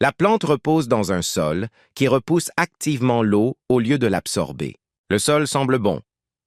La plante repose dans un sol qui repousse activement l'eau au lieu de l'absorber. Le sol semble bon,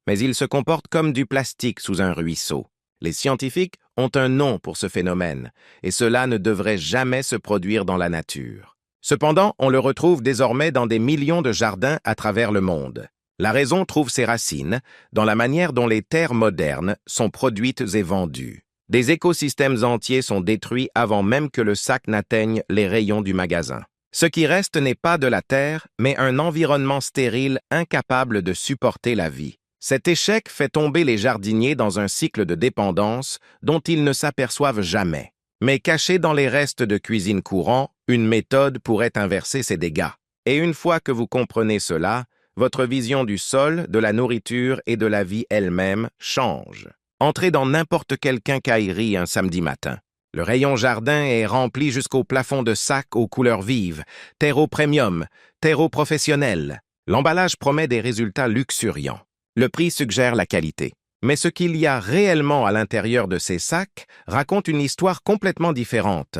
mais il se comporte comme du plastique sous un ruisseau. Les scientifiques ont un nom pour ce phénomène, et cela ne devrait jamais se produire dans la nature. Cependant, on le retrouve désormais dans des millions de jardins à travers le monde. La raison trouve ses racines dans la manière dont les terres modernes sont produites et vendues. Des écosystèmes entiers sont détruits avant même que le sac n'atteigne les rayons du magasin. Ce qui reste n'est pas de la terre, mais un environnement stérile incapable de supporter la vie. Cet échec fait tomber les jardiniers dans un cycle de dépendance dont ils ne s'aperçoivent jamais. Mais caché dans les restes de cuisine courants, une méthode pourrait inverser ces dégâts. Et une fois que vous comprenez cela, votre vision du sol, de la nourriture et de la vie elle-même change. Entrez dans n'importe quelle quincaillerie un samedi matin. Le rayon jardin est rempli jusqu'au plafond de sacs aux couleurs vives, terreau premium, terreau professionnel. L'emballage promet des résultats luxuriants. Le prix suggère la qualité. Mais ce qu'il y a réellement à l'intérieur de ces sacs raconte une histoire complètement différente.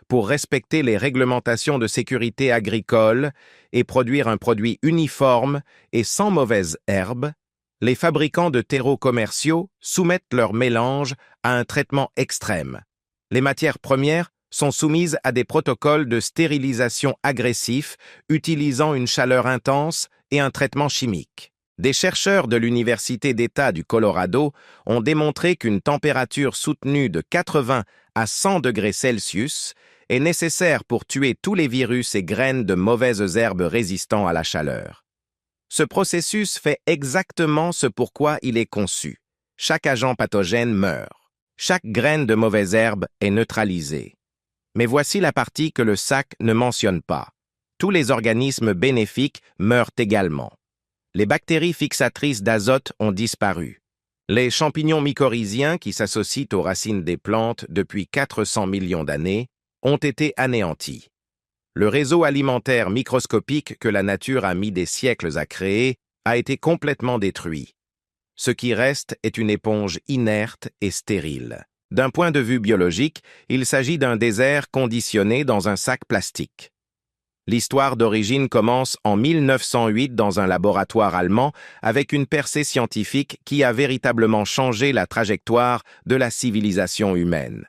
Pour respecter les réglementations de sécurité agricole et produire un produit uniforme et sans mauvaises herbes, les fabricants de terreaux commerciaux soumettent leur mélange à un traitement extrême. Les matières premières sont soumises à des protocoles de stérilisation agressifs utilisant une chaleur intense et un traitement chimique. Des chercheurs de l'Université d'État du Colorado ont démontré qu'une température soutenue de 80 à 100 degrés Celsius est nécessaire pour tuer tous les virus et graines de mauvaises herbes résistants à la chaleur. Ce processus fait exactement ce pourquoi il est conçu. Chaque agent pathogène meurt. Chaque graine de mauvaise herbe est neutralisée. Mais voici la partie que le sac ne mentionne pas. Tous les organismes bénéfiques meurent également. Les bactéries fixatrices d'azote ont disparu. Les champignons mycorhiziens qui s'associent aux racines des plantes depuis 400 millions d'années ont été anéantis. Le réseau alimentaire microscopique que la nature a mis des siècles à créer a été complètement détruit. Ce qui reste est une éponge inerte et stérile. D'un point de vue biologique, il s'agit d'un désert conditionné dans un sac plastique. L'histoire d'origine commence en 1908 dans un laboratoire allemand avec une percée scientifique qui a véritablement changé la trajectoire de la civilisation humaine.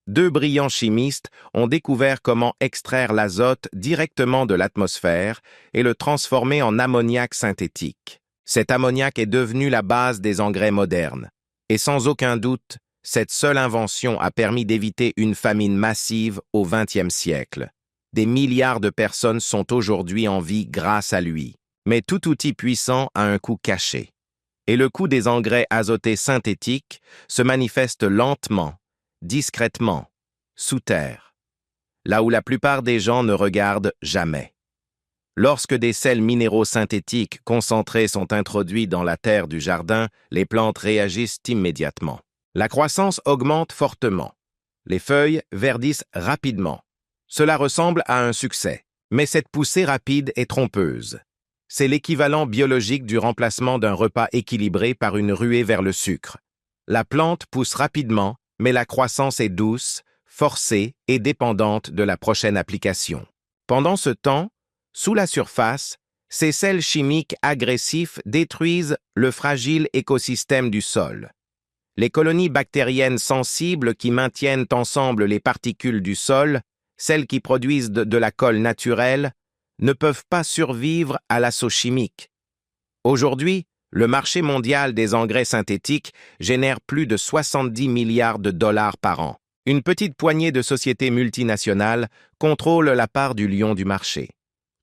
Deux brillants chimistes ont découvert comment extraire l'azote directement de l'atmosphère et le transformer en ammoniac synthétique. Cet ammoniac est devenu la base des engrais modernes. Et sans aucun doute, cette seule invention a permis d'éviter une famine massive au XXe siècle. Des milliards de personnes sont aujourd'hui en vie grâce à lui. Mais tout outil puissant a un coût caché. Et le coût des engrais azotés synthétiques se manifeste lentement, discrètement, sous terre, là où la plupart des gens ne regardent jamais. Lorsque des sels minéraux synthétiques concentrés sont introduits dans la terre du jardin, les plantes réagissent immédiatement. La croissance augmente fortement. Les feuilles verdissent rapidement. Cela ressemble à un succès, mais cette poussée rapide est trompeuse. C'est l'équivalent biologique du remplacement d'un repas équilibré par une ruée vers le sucre. La plante pousse rapidement, mais la croissance est douce, forcée et dépendante de la prochaine application. Pendant ce temps, sous la surface, ces sels chimiques agressifs détruisent le fragile écosystème du sol. Les colonies bactériennes sensibles qui maintiennent ensemble les particules du sol, celles qui produisent de la colle naturelle, ne peuvent pas survivre à l'assaut chimique. Aujourd'hui, le marché mondial des engrais synthétiques génère plus de 70 milliards de dollars par an. Une petite poignée de sociétés multinationales contrôle la part du lion du marché.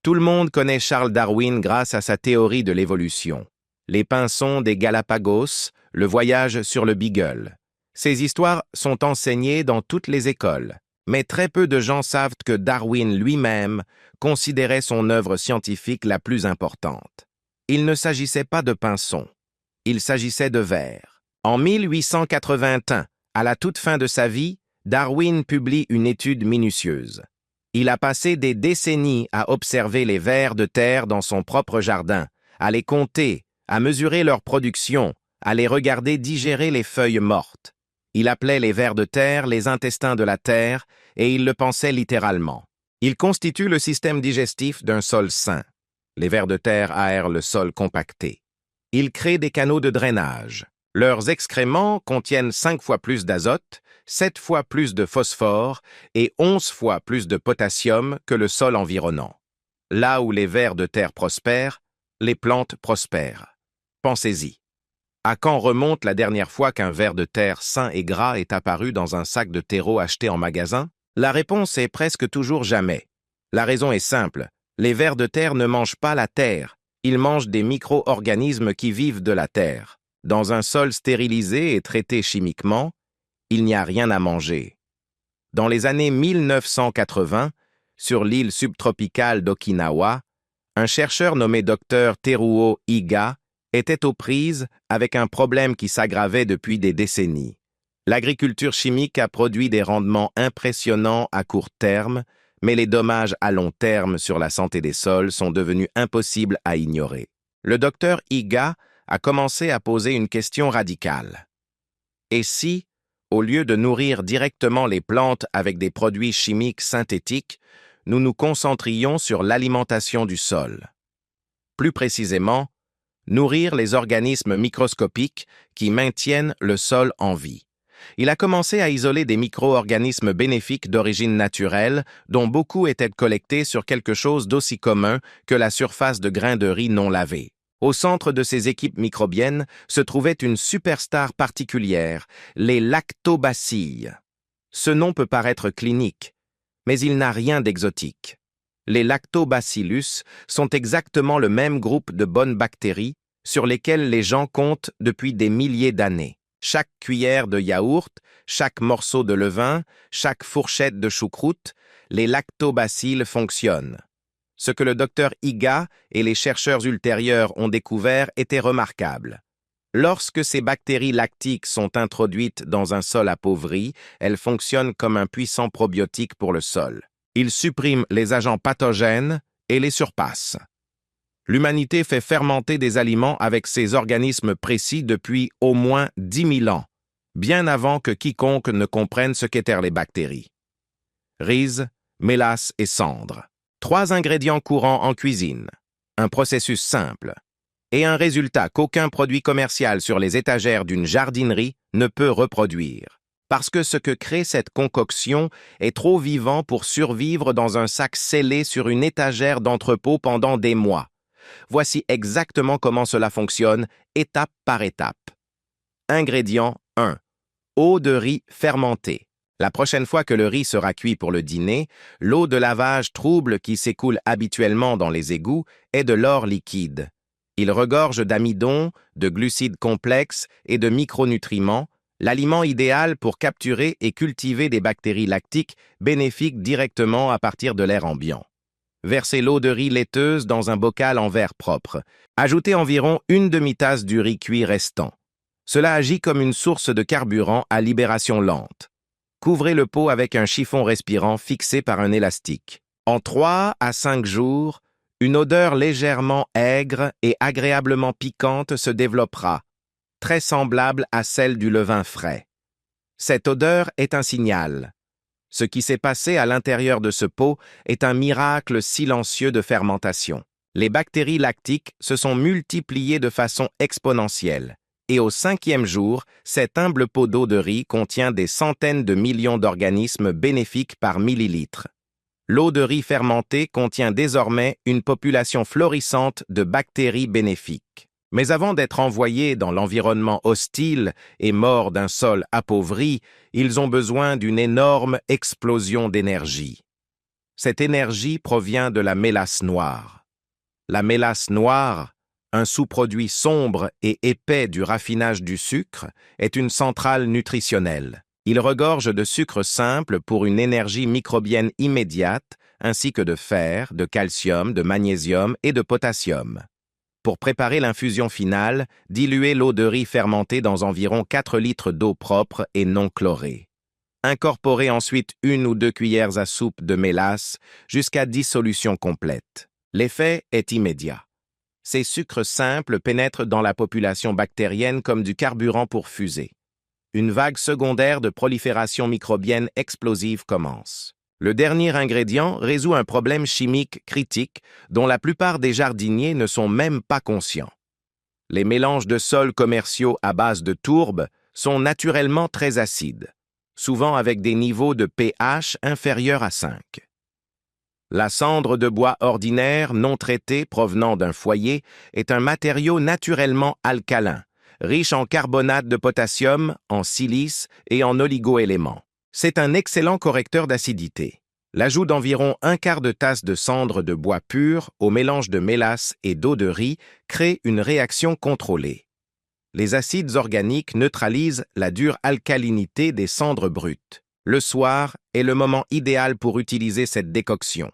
Tout le monde connaît Charles Darwin grâce à sa théorie de l'évolution. Les pinsons des Galapagos, le voyage sur le Beagle. Ces histoires sont enseignées dans toutes les écoles. Mais très peu de gens savent que Darwin lui-même considérait son œuvre scientifique la plus importante. Il ne s'agissait pas de pinsons, il s'agissait de vers. En 1881, à la toute fin de sa vie, Darwin publie une étude minutieuse. Il a passé des décennies à observer les vers de terre dans son propre jardin, à les compter, à mesurer leur production, à les regarder digérer les feuilles mortes. Il appelait les vers de terre les intestins de la terre et il le pensait littéralement. Ils constituent le système digestif d'un sol sain. Les vers de terre aèrent le sol compacté. Ils créent des canaux de drainage. Leurs excréments contiennent 5 fois plus d'azote, 7 fois plus de phosphore et 11 fois plus de potassium que le sol environnant. Là où les vers de terre prospèrent, les plantes prospèrent. Pensez-y. À quand remonte la dernière fois qu'un ver de terre sain et gras est apparu dans un sac de terreau acheté en magasin? La réponse est presque toujours jamais. La raison est simple. Les vers de terre ne mangent pas la terre. Ils mangent des micro-organismes qui vivent de la terre. Dans un sol stérilisé et traité chimiquement, il n'y a rien à manger. Dans les années 1980, sur l'île subtropicale d'Okinawa, un chercheur nommé Dr Teruo Iga était aux prises avec un problème qui s'aggravait depuis des décennies. L'agriculture chimique a produit des rendements impressionnants à court terme, mais les dommages à long terme sur la santé des sols sont devenus impossibles à ignorer. Le docteur Iga a commencé à poser une question radicale. Et si, au lieu de nourrir directement les plantes avec des produits chimiques synthétiques, nous nous concentrions sur l'alimentation du sol? Plus précisément, nourrir les organismes microscopiques qui maintiennent le sol en vie. Il a commencé à isoler des micro-organismes bénéfiques d'origine naturelle, dont beaucoup étaient collectés sur quelque chose d'aussi commun que la surface de grains de riz non lavés. Au centre de ces équipes microbiennes se trouvait une superstar particulière, les lactobacilles. Ce nom peut paraître clinique, mais il n'a rien d'exotique. Les lactobacillus sont exactement le même groupe de bonnes bactéries sur lesquelles les gens comptent depuis des milliers d'années. Chaque cuillère de yaourt, chaque morceau de levain, chaque fourchette de choucroute, les lactobacilles fonctionnent. Ce que le docteur Iga et les chercheurs ultérieurs ont découvert était remarquable. Lorsque ces bactéries lactiques sont introduites dans un sol appauvri, elles fonctionnent comme un puissant probiotique pour le sol. Ils suppriment les agents pathogènes et les surpassent. L'humanité fait fermenter des aliments avec ces organismes précis depuis au moins 10 000 ans, bien avant que quiconque ne comprenne ce qu'étaient les bactéries. Riz, mélasse et cendre. 3 ingrédients courants en cuisine, un processus simple, et un résultat qu'aucun produit commercial sur les étagères d'une jardinerie ne peut reproduire. Parce que ce que crée cette concoction est trop vivant pour survivre dans un sac scellé sur une étagère d'entrepôt pendant des mois. Voici exactement comment cela fonctionne, étape par étape. Ingrédient 1. Eau de riz fermentée. La prochaine fois que le riz sera cuit pour le dîner, l'eau de lavage trouble qui s'écoule habituellement dans les égouts est de l'or liquide. Il regorge d'amidon, de glucides complexes et de micronutriments, l'aliment idéal pour capturer et cultiver des bactéries lactiques bénéfiques directement à partir de l'air ambiant. Versez l'eau de riz laiteuse dans un bocal en verre propre. Ajoutez environ une demi-tasse du riz cuit restant. Cela agit comme une source de carburant à libération lente. Couvrez le pot avec un chiffon respirant fixé par un élastique. En 3 à 5 jours, une odeur légèrement aigre et agréablement piquante se développera, très semblable à celle du levain frais. Cette odeur est un signal. Ce qui s'est passé à l'intérieur de ce pot est un miracle silencieux de fermentation. Les bactéries lactiques se sont multipliées de façon exponentielle. Et au 5e jour, cet humble pot d'eau de riz contient des centaines de millions d'organismes bénéfiques par millilitre. L'eau de riz fermentée contient désormais une population florissante de bactéries bénéfiques. Mais avant d'être envoyés dans l'environnement hostile et morts d'un sol appauvri, ils ont besoin d'une énorme explosion d'énergie. Cette énergie provient de la mélasse noire. La mélasse noire, un sous-produit sombre et épais du raffinage du sucre, est une centrale nutritionnelle. Il regorge de sucre simple pour une énergie microbienne immédiate, ainsi que de fer, de calcium, de magnésium et de potassium. Pour préparer l'infusion finale, diluez l'eau de riz fermentée dans environ 4 litres d'eau propre et non chlorée. Incorporez ensuite 1 ou 2 cuillères à soupe de mélasse jusqu'à dissolution complète. L'effet est immédiat. Ces sucres simples pénètrent dans la population bactérienne comme du carburant pour fusée. Une vague secondaire de prolifération microbienne explosive commence. Le dernier ingrédient résout un problème chimique critique dont la plupart des jardiniers ne sont même pas conscients. Les mélanges de sols commerciaux à base de tourbe sont naturellement très acides, souvent avec des niveaux de pH inférieurs à 5. La cendre de bois ordinaire non traitée provenant d'un foyer est un matériau naturellement alcalin, riche en carbonate de potassium, en silice et en oligoéléments. C'est un excellent correcteur d'acidité. L'ajout d'environ un quart de tasse de cendre de bois pur au mélange de mélasse et d'eau de riz crée une réaction contrôlée. Les acides organiques neutralisent la dure alcalinité des cendres brutes. Le soir est le moment idéal pour utiliser cette décoction.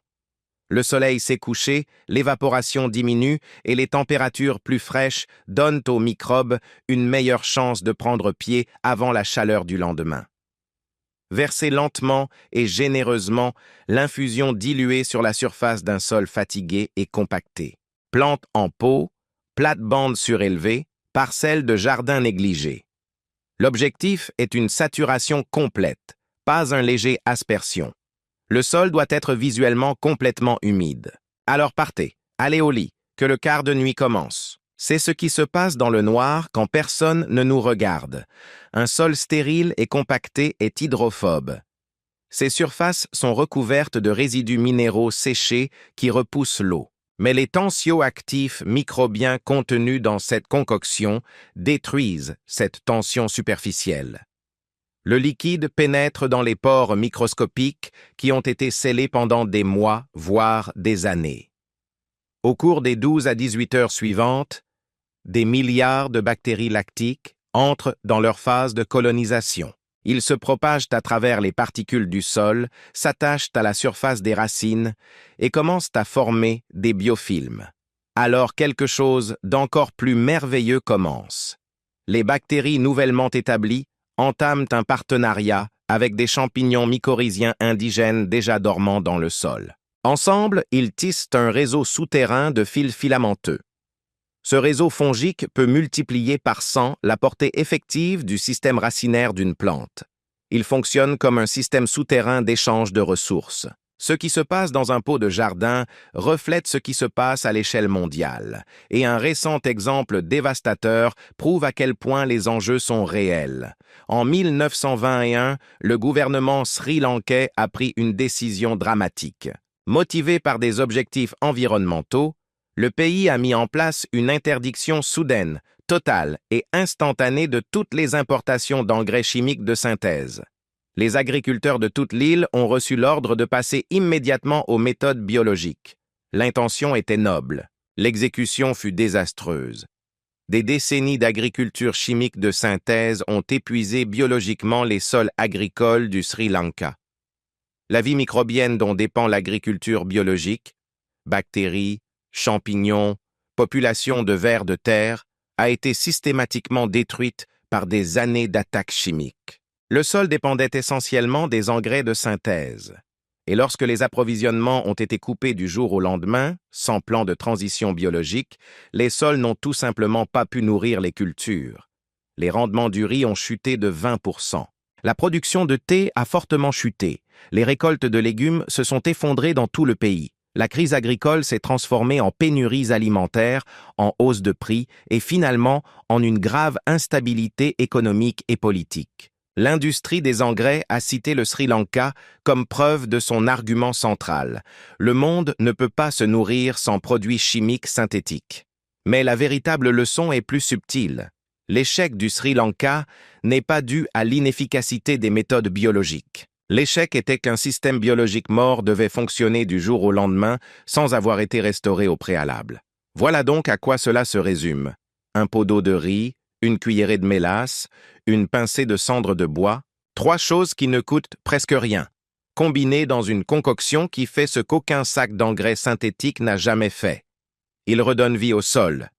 Le soleil s'est couché, l'évaporation diminue et les températures plus fraîches donnent aux microbes une meilleure chance de prendre pied avant la chaleur du lendemain. Versez lentement et généreusement l'infusion diluée sur la surface d'un sol fatigué et compacté. Plante en pot, plate-bande surélevée, parcelle de jardin négligé. L'objectif est une saturation complète, pas un léger aspersion. Le sol doit être visuellement complètement humide. Alors partez, allez au lit, que le quart de nuit commence. C'est ce qui se passe dans le noir quand personne ne nous regarde. Un sol stérile et compacté est hydrophobe. Ses surfaces sont recouvertes de résidus minéraux séchés qui repoussent l'eau. Mais les tensioactifs microbiens contenus dans cette concoction détruisent cette tension superficielle. Le liquide pénètre dans les pores microscopiques qui ont été scellés pendant des mois, voire des années. Au cours des 12 à 18 heures suivantes, des milliards de bactéries lactiques entrent dans leur phase de colonisation. Ils se propagent à travers les particules du sol, s'attachent à la surface des racines et commencent à former des biofilms. Alors quelque chose d'encore plus merveilleux commence. Les bactéries nouvellement établies entament un partenariat avec des champignons mycorhiziens indigènes déjà dormants dans le sol. Ensemble, ils tissent un réseau souterrain de fils filamenteux. Ce réseau fongique peut multiplier par 100 la portée effective du système racinaire d'une plante. Il fonctionne comme un système souterrain d'échange de ressources. Ce qui se passe dans un pot de jardin reflète ce qui se passe à l'échelle mondiale, et un récent exemple dévastateur prouve à quel point les enjeux sont réels. En 1921, le gouvernement sri-lankais a pris une décision dramatique. Motivé par des objectifs environnementaux, le pays a mis en place une interdiction soudaine, totale et instantanée de toutes les importations d'engrais chimiques de synthèse. Les agriculteurs de toute l'île ont reçu l'ordre de passer immédiatement aux méthodes biologiques. L'intention était noble. L'exécution fut désastreuse. Des décennies d'agriculture chimique de synthèse ont épuisé biologiquement les sols agricoles du Sri Lanka. La vie microbienne dont dépend l'agriculture biologique, bactéries, champignons, population de vers de terre, a été systématiquement détruite par des années d'attaques chimiques. Le sol dépendait essentiellement des engrais de synthèse. Et lorsque les approvisionnements ont été coupés du jour au lendemain, sans plan de transition biologique, les sols n'ont tout simplement pas pu nourrir les cultures. Les rendements du riz ont chuté de 20%. La production de thé a fortement chuté. Les récoltes de légumes se sont effondrées dans tout le pays. La crise agricole s'est transformée en pénuries alimentaires, en hausse de prix et finalement en une grave instabilité économique et politique. L'industrie des engrais a cité le Sri Lanka comme preuve de son argument central. Le monde ne peut pas se nourrir sans produits chimiques synthétiques. Mais la véritable leçon est plus subtile. L'échec du Sri Lanka n'est pas dû à l'inefficacité des méthodes biologiques. L'échec était qu'un système biologique mort devait fonctionner du jour au lendemain sans avoir été restauré au préalable. Voilà donc à quoi cela se résume. Un pot d'eau de riz, une cuillerée de mélasse, une pincée de cendre de bois, 3 choses qui ne coûtent presque rien, combinées dans une concoction qui fait ce qu'aucun sac d'engrais synthétique n'a jamais fait. Il redonne vie au sol.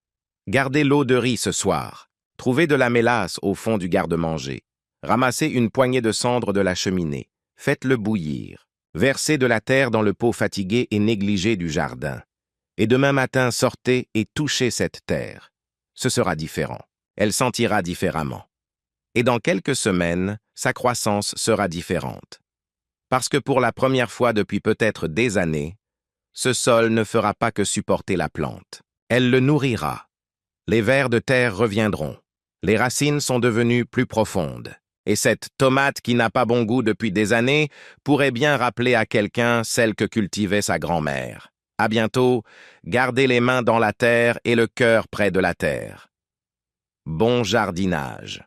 Gardez l'eau de riz ce soir. Trouvez de la mélasse au fond du garde-manger. Ramassez une poignée de cendre de la cheminée. Faites-le bouillir. Versez de la terre dans le pot fatigué et négligé du jardin. Et demain matin, sortez et touchez cette terre. Ce sera différent. Elle sentira différemment. Et dans quelques semaines, sa croissance sera différente. parce que pour la première fois depuis peut-être des années, ce sol ne fera pas que supporter la plante. Elle le nourrira. Les vers de terre reviendront. Les racines sont devenues plus profondes. Et cette tomate qui n'a pas bon goût depuis des années pourrait bien rappeler à quelqu'un celle que cultivait sa grand-mère. À bientôt, gardez les mains dans la terre et le cœur près de la terre. Bon jardinage.